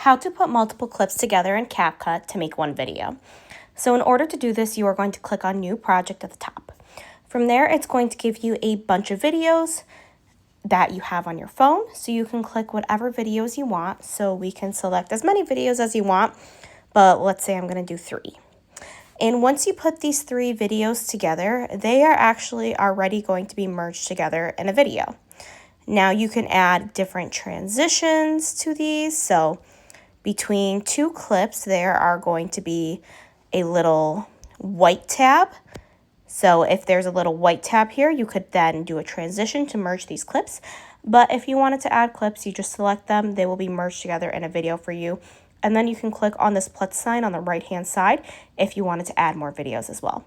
How to put multiple clips together in CapCut to make one video. So in order to do this, you are going to click on New Project at the top. From there, it's going to give you a bunch of videos that you have on your phone. So you can click whatever videos you want. So we can select as many videos as you want, but let's say I'm going to do 3. And once you put these 3 videos together, they are actually already going to be merged together in a video. Now you can add different transitions to these. So between 2 clips, there are going to be a little white tab. So if there's a little white tab here, you could then do a transition to merge these clips. But if you wanted to add clips, you just select them. They will be merged together in a video for you. And then you can click on this plus sign on the right-hand side if you wanted to add more videos as well.